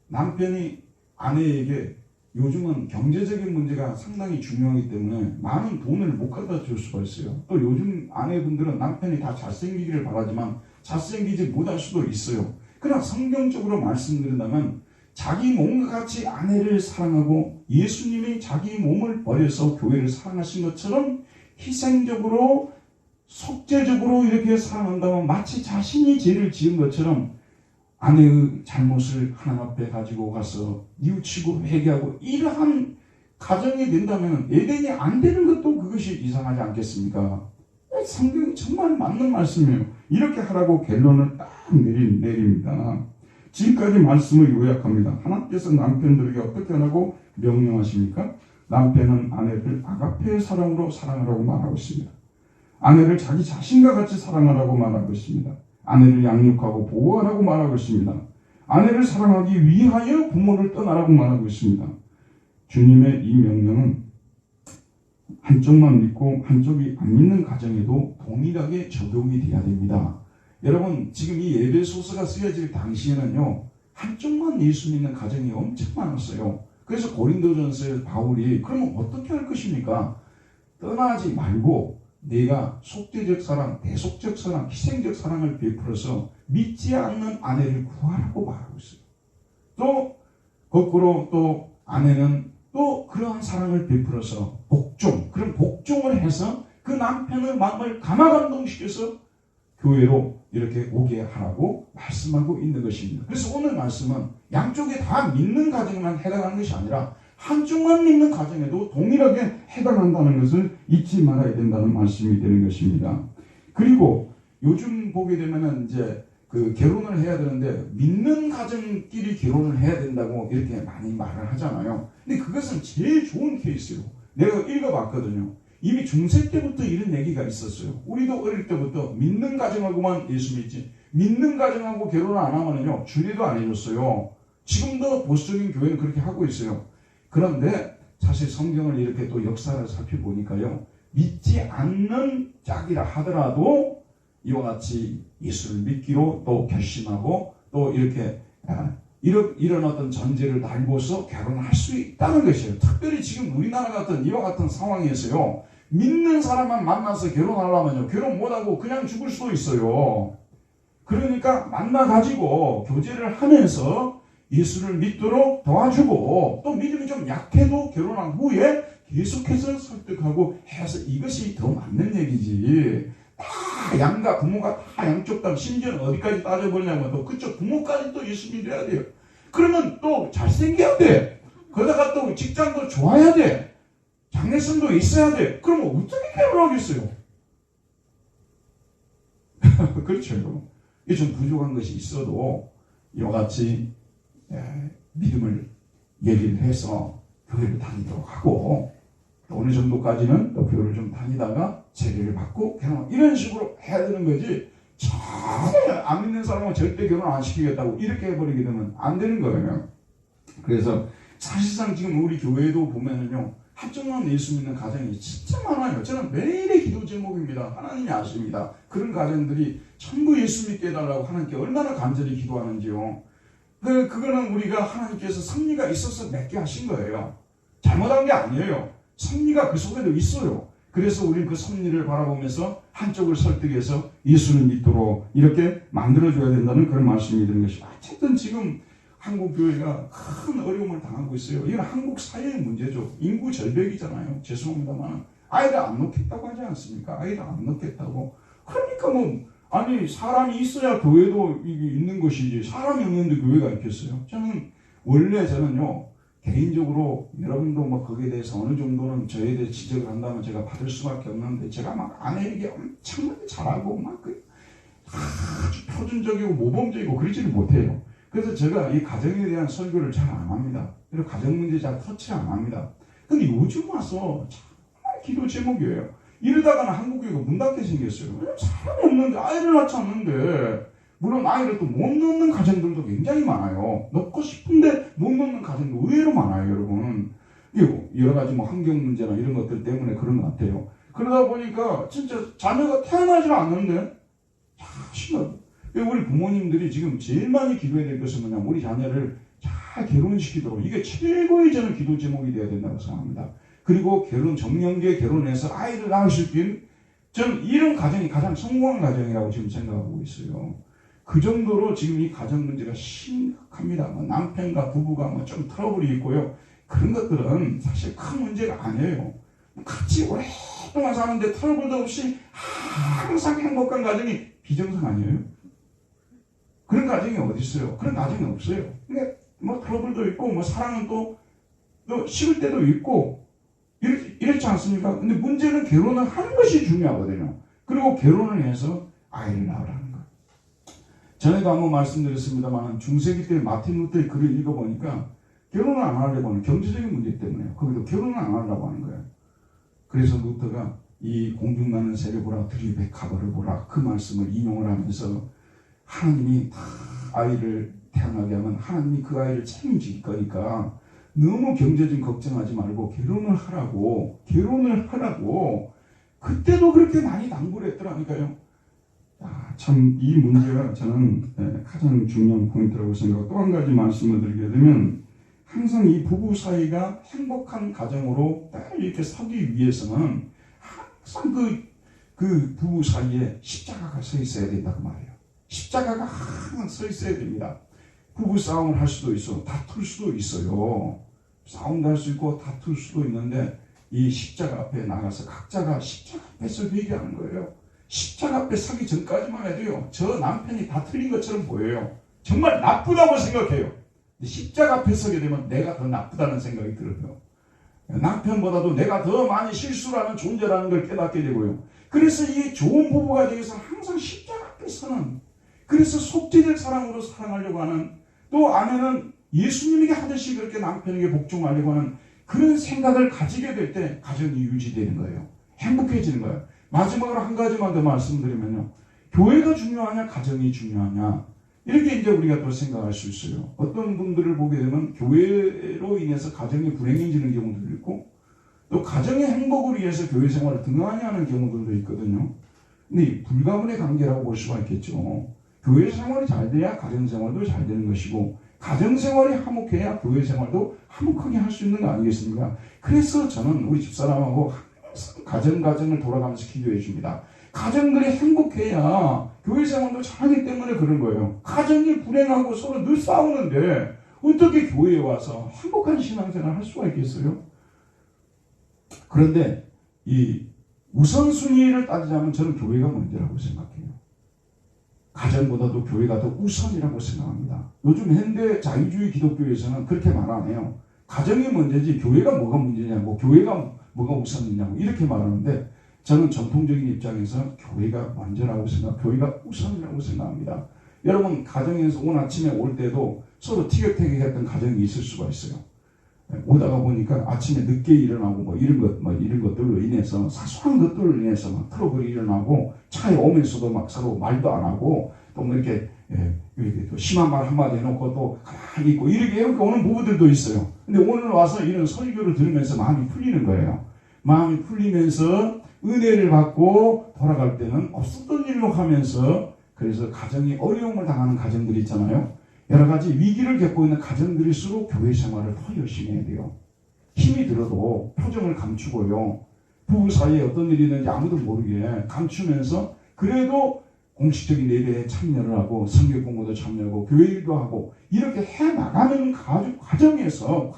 남편이 아내에게, 요즘은 경제적인 문제가 상당히 중요하기 때문에 많은 돈을 못 갖다 줄 수가 있어요. 또 요즘 아내분들은 남편이 다 잘생기기를 바라지만 잘생기지 못할 수도 있어요. 그러나 성경적으로 말씀드린다면 자기 몸과 같이 아내를 사랑하고 예수님이 자기 몸을 버려서 교회를 사랑하신 것처럼 희생적으로 속죄적으로 이렇게 사랑한다면 마치 자신이 죄를 지은 것처럼 아내의 잘못을 하나님 앞에 가지고 가서 뉘우치고 회개하고 이러한 가정이 된다면 에덴이 안 되는 것도 그것이 이상하지 않겠습니까? 성경이 정말 맞는 말씀이에요. 이렇게 하라고 결론을 딱 내립니다. 지금까지 말씀을 요약합니다. 하나님께서 남편들에게 어떻게 하라고 명령하십니까? 남편은 아내를 아가페의 사랑으로 사랑하라고 말하고 있습니다. 아내를 자기 자신과 같이 사랑하라고 말하고 있습니다. 아내를 양육하고 보호하라고 말하고 있습니다. 아내를 사랑하기 위하여 부모를 떠나라고 말하고 있습니다. 주님의 이 명령은 한쪽만 믿고 한쪽이 안 믿는 가정에도 동일하게 적용이 돼야 됩니다. 여러분, 지금 이 에베소서가 쓰여질 당시에는요, 한쪽만 예수 믿는 가정이 엄청 많았어요. 그래서 고린도전서에 바울이 그러면 어떻게 할 것입니까? 떠나지 말고 내가 속죄적 사랑, 대속적 사랑, 희생적 사랑을 베풀어서 믿지 않는 아내를 구하라고 말하고 있어요. 또 거꾸로 또 아내는 또 그러한 사랑을 베풀어서 그런 복종을 해서 그 남편의 마음을 감화감동시켜서 교회로 이렇게 오게 하라고 말씀하고 있는 것입니다. 그래서 오늘 말씀은 양쪽에 다 믿는 가정만 해당하는 것이 아니라 한쪽만 믿는 가정에도 동일하게 해당한다는 것을 잊지 말아야 된다는 말씀이 되는 것입니다. 그리고 요즘 보게 되면은 이제 그 결혼을 해야 되는데 믿는 가정끼리 결혼을 해야 된다고 이렇게 많이 말을 하잖아요. 근데 그것은 제일 좋은 케이스로 내가 읽어봤거든요. 이미 중세 때부터 이런 얘기가 있었어요. 우리도 어릴 때부터 믿는 가정하고만 예수 믿지, 믿는 가정하고 결혼을 안 하면은요 주례도 안 해줬어요. 지금도 보수적인 교회는 그렇게 하고 있어요. 그런데 사실 성경을 이렇게 또 역사를 살펴보니까요, 믿지 않는 짝이라 하더라도 이와 같이 예수를 믿기로 또 결심하고 또 이렇게 이런 어떤 전제를 달고서 결혼을 할 수 있다는 것이에요. 특별히 지금 우리나라 같은 이와 같은 상황에서요, 믿는 사람만 만나서 결혼하려면요 결혼 못하고 그냥 죽을 수도 있어요. 그러니까 만나가지고 교제를 하면서 예수를 믿도록 도와주고, 또 믿음이 좀 약해도 결혼한 후에 계속해서 설득하고 해서 이것이 더 맞는 얘기지. 다 양가 부모가 다 양쪽 다, 심지어는 어디까지 따져보냐면 또 그쪽 부모까지 또 예수 믿어야 돼요. 그러면 또 잘생겨야 돼. 그러다가 또 직장도 좋아야 돼. 장래성도 있어야 돼. 그러면 어떻게 결혼하겠어요? 그렇죠, 여러분. 이게 좀 부족한 것이 있어도 이와 같이 믿음을 얘기를 해서 교회를 다니도록 하고, 또 어느 정도까지는 또 교회를 좀 다니다가 세례를 받고 결혼, 이런 식으로 해야 되는 거지. 전혀 안 믿는 사람은 절대 결혼 안 시키겠다고 이렇게 해버리게 되면 안 되는 거예요. 그래서 사실상 지금 우리 교회도 보면은요, 한쪽만 예수 믿는 가정이 진짜 많아요. 저는 매일의 기도 제목입니다. 하나님이 아십니다. 그런 가정들이 전부 예수 믿게 해달라고 하나님께 얼마나 간절히 기도하는지요. 그거는 우리가 하나님께서 섭리가 있어서 맺게 하신 거예요. 잘못한 게 아니에요. 섭리가 그 속에도 있어요. 그래서 우리는 그 섭리를 바라보면서 한쪽을 설득해서 예수를 믿도록 이렇게 만들어줘야 된다는 그런 말씀이 드는 것이죠. 어쨌든 지금 한국 교회가 큰 어려움을 당하고 있어요. 이건 한국 사회의 문제죠. 인구 절벽이잖아요. 죄송합니다만 아이를 안 놓겠다고 하지 않습니까? 아이를 안 놓겠다고. 그러니까 아니 사람이 있어야 교회도 있는 것이지, 사람이 없는데 교회가 있겠어요? 저는요 개인적으로 여러분도 거기에 대해서 어느 정도는 저에 대해 지적을 한다면 제가 받을 수밖에 없는데, 제가 아내에게 엄청나게 잘하고 아주 표준적이고 모범적이고 그러지를 못해요. 그래서 제가 이 가정에 대한 설교를 잘 안 합니다. 그리고 가정 문제 잘 터치 안 합니다. 근데 요즘 와서 정말 기도 제목이에요. 이러다가는 한국교회가 문 닫게 생겼어요. 사람이 없는데, 아이를 낳지 않는데, 물론 아이를 또 못 낳는 가정들도 굉장히 많아요. 낳고 싶은데 못 낳는 가정도 의외로 많아요, 여러분. 여러 가지 환경 문제나 이런 것들 때문에 그런 것 같아요. 그러다 보니까 진짜 자녀가 태어나질 않는데, 신기하다. 우리 부모님들이 지금 제일 많이 기도해야 될 것은 뭐냐면, 우리 자녀를 잘 결혼시키도록, 이게 최고의 저는 기도 제목이 되어야 된다고 생각합니다. 그리고 정년기에 결혼해서 아이를 낳을 수 있는, 저는 이런 가정이 가장 성공한 가정이라고 지금 생각하고 있어요. 그 정도로 지금 이 가정 문제가 심각합니다. 남편과 부부가 좀 트러블이 있고요. 그런 것들은 사실 큰 문제가 아니에요. 같이 오랫동안 사는데 트러블도 없이 항상 행복한 가정이 비정상 아니에요? 그런 가정이 어디 있어요? 그런 가정이 없어요. 근데 트러블도 있고 사랑은 또 식을 때도 있고 이렇지 않습니까? 근데 문제는 결혼을 하는 것이 중요하거든요. 그리고 결혼을 해서 아이를 낳으라는 것. 전에도 한번 말씀드렸습니다만, 중세기 때 마틴 루터의 글을 읽어보니까 결혼을 안 하려고 하는 경제적인 문제 때문에요. 거기도 결혼을 안 하려고 하는 거예요. 그래서 루터가 이 공중나는 새를 보라, 들이 가버를 보라, 그 말씀을 인용을 하면서, 하나님이 아이를 태어나게 하면 하나님이 그 아이를 책임질 거니까 너무 경제적인 걱정하지 말고 결혼을 하라고 그때도 그렇게 많이 당부를 했더라니까요. 참 이 문제가 저는 가장 중요한 포인트라고 생각하고, 또 한 가지 말씀을 드리게 되면, 항상 이 부부 사이가 행복한 가정으로 딱 이렇게 서기 위해서는 항상 그 부부 사이에 십자가가 서 있어야 된다고 말해요. 십자가가 항상 서 있어야 됩니다. 부부 싸움을 할 수도 있어, 다툴 수도 있어요. 싸움도 할 수 있고 다툴 수도 있는데, 이 십자가 앞에 나가서 각자가 십자가 앞에서 얘기하는 거예요. 십자가 앞에 서기 전까지만 해도요, 저 남편이 다 틀린 것처럼 보여요. 정말 나쁘다고 생각해요. 십자가 앞에 서게 되면 내가 더 나쁘다는 생각이 들어요. 남편보다도 내가 더 많이 실수를 하는 존재라는 걸 깨닫게 되고요. 그래서 이 좋은 부부가 되기 위해서는 항상 십자가 앞에 서는, 그래서 속죄될 사랑으로 사랑하려고 하는, 또 아내는 예수님에게 하듯이 그렇게 남편에게 복종하려고 하는 그런 생각을 가지게 될 때 가정이 유지되는 거예요. 행복해지는 거예요. 마지막으로 한 가지만 더 말씀드리면요. 교회가 중요하냐 가정이 중요하냐, 이렇게 이제 우리가 또 생각할 수 있어요. 어떤 분들을 보게 되면 교회로 인해서 가정이 불행해지는 경우도 있고, 또 가정의 행복을 위해서 교회 생활을 등한히 하는 경우들도 있거든요. 근데 이 불가분의 관계라고 볼 수가 있겠죠. 교회 생활이 잘 돼야 가정 생활도 잘 되는 것이고, 가정 생활이 화목해야 교회 생활도 화목하게 할 수 있는 거 아니겠습니까? 그래서 저는 우리 집사람하고 항상 가정을 돌아가면서 기도해 줍니다. 가정들이 행복해야 교회 생활도 잘하기 때문에 그런 거예요. 가정이 불행하고 서로 늘 싸우는데 어떻게 교회에 와서 행복한 신앙생활을 할 수가 있겠어요? 그런데 이 우선순위를 따지자면 저는 교회가 먼저라고 생각해요. 가정보다도 교회가 더 우선이라고 생각합니다. 요즘 현대 자유주의 기독교에서는 그렇게 말 안 해요. 가정이 먼저지 교회가 뭐가 문제냐고, 교회가 뭐가 우선이냐고 이렇게 말하는데, 저는 전통적인 입장에서 교회가 먼저라고 교회가 우선이라고 생각합니다. 여러분, 가정에서 오늘 아침에 올 때도 서로 티격태격했던 가정이 있을 수가 있어요. 오다가 보니까 아침에 늦게 일어나고 이런 것들로 인해서, 사소한 것들로 인해서 막 트러블이 일어나고, 차에 오면서도 막 서로 말도 안 하고, 또 뭐 이렇게 또 심한 말 한마디 해놓고 또 가만히 있고 이렇게 오는 부부들도 있어요. 근데 오늘 와서 이런 설교를 들으면서 마음이 풀리는 거예요. 마음이 풀리면서 은혜를 받고 돌아갈 때는 없었던 일로 하면서, 그래서 가정이 어려움을 당하는 가정들이 있잖아요. 여러 가지 위기를 겪고 있는 가정들일수록 교회 생활을 더 열심히 해야 돼요. 힘이 들어도 표정을 감추고요. 부부 사이에 어떤 일이 있는지 아무도 모르게 감추면서 그래도 공식적인 예배에 참여를 하고 성경 공부도 참여하고 교회 일도 하고 이렇게 해나가는 과정에서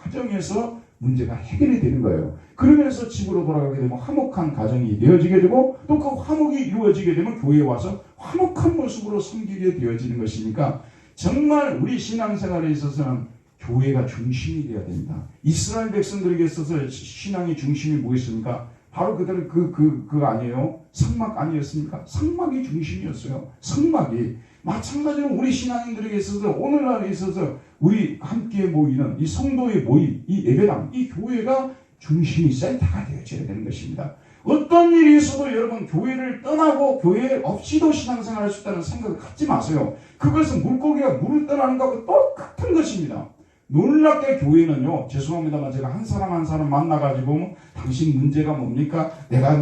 문제가 해결이 되는 거예요. 그러면서 집으로 돌아가게 되면 화목한 가정이 되어지게 되고, 또 그 화목이 이루어지게 되면 교회에 와서 화목한 모습으로 섬기게 되어지는 것이니까, 정말 우리 신앙생활에 있어서는 교회가 중심이 되어야 됩니다. 이스라엘 백성들에게 있어서 신앙의 중심이 뭐였습니까? 바로 그들은 그거 아니에요? 성막 아니었습니까? 성막이 중심이었어요. 성막이. 마찬가지로 우리 신앙인들에게 있어서, 오늘날에 있어서 우리 함께 모이는 이 성도의 모임, 이 예배당, 이 교회가 중심이 센터가 되어져야 되는 것입니다. 어떤 일이 있어도 여러분 교회를 떠나고 교회 없이도 신앙생활을 할 수 있다는 생각을 갖지 마세요. 그것은 물고기가 물을 떠나는 것과 똑같은 것입니다. 놀랍게 교회는요, 죄송합니다만 제가 한 사람 만나가지고 당신 문제가 뭡니까? 내가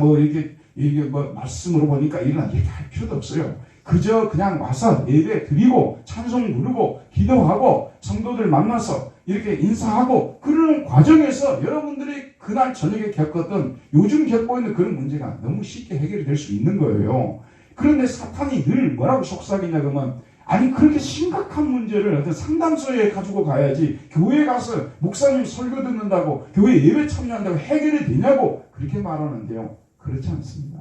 이게 말씀으로 보니까 이런 얘기할 필요도 없어요. 그저 그냥 와서 예배 드리고 찬송 부르고 기도하고 성도들 만나서 이렇게 인사하고 그러는 과정에서 여러분들이 그날 저녁에 겪었던, 요즘 겪고 있는 그런 문제가 너무 쉽게 해결이 될 수 있는 거예요. 그런데 사탄이 늘 뭐라고 속삭이냐 그러면, 아니 그렇게 심각한 문제를 어떤 상담소에 가지고 가야지 교회에 가서 목사님 설교 듣는다고 교회 예배 참여한다고 해결이 되냐고 그렇게 말하는데요. 그렇지 않습니다.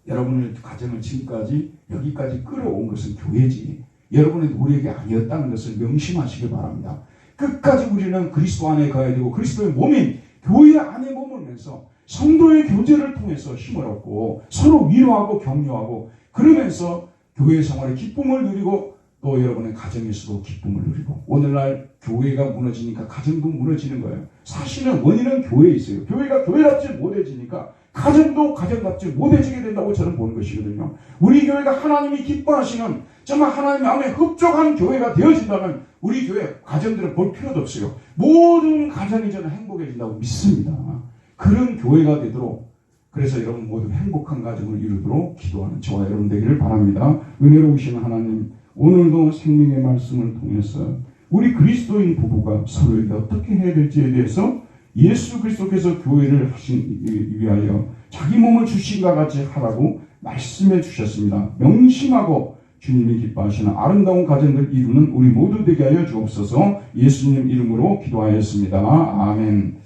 여러분의 가정을 지금까지 여기까지 끌어온 것은 교회지 여러분의 노력이 아니었다는 것을 명심하시길 바랍니다. 끝까지 우리는 그리스도 안에 가야 되고, 그리스도의 몸인 교회 안에 머물면서 성도의 교제를 통해서 힘을 얻고 서로 위로하고 격려하고, 그러면서 교회 생활의 기쁨을 누리고 또 여러분의 가정에서도 기쁨을 누리고. 오늘날 교회가 무너지니까 가정도 무너지는 거예요. 사실은 원인은 교회에 있어요. 교회가 교회답지 못해지니까 가정도 가정답지 못해지게 된다고 저는 보는 것이거든요. 우리 교회가 하나님이 기뻐하시는, 정말 하나님 마음에 흡족한 교회가 되어진다면 우리 교회 가정들은 볼 필요도 없어요. 모든 가정이 저는 행복해진다고 믿습니다. 그런 교회가 되도록, 그래서 여러분 모두 행복한 가정을 이루도록 기도하는 저와 여러분 되기를 바랍니다. 은혜로우신 하나님, 오늘도 생명의 말씀을 통해서 우리 그리스도인 부부가 서로에게 어떻게 해야 될지에 대해서 예수 그리스도께서 교회를 하신 위하여 자기 몸을 주신과 같이 하라고 말씀해 주셨습니다. 명심하고 주님이 기뻐하시는 아름다운 가정을 이루는 우리 모두 되게 하여 주옵소서. 예수님 이름으로 기도하였습니다. 아멘.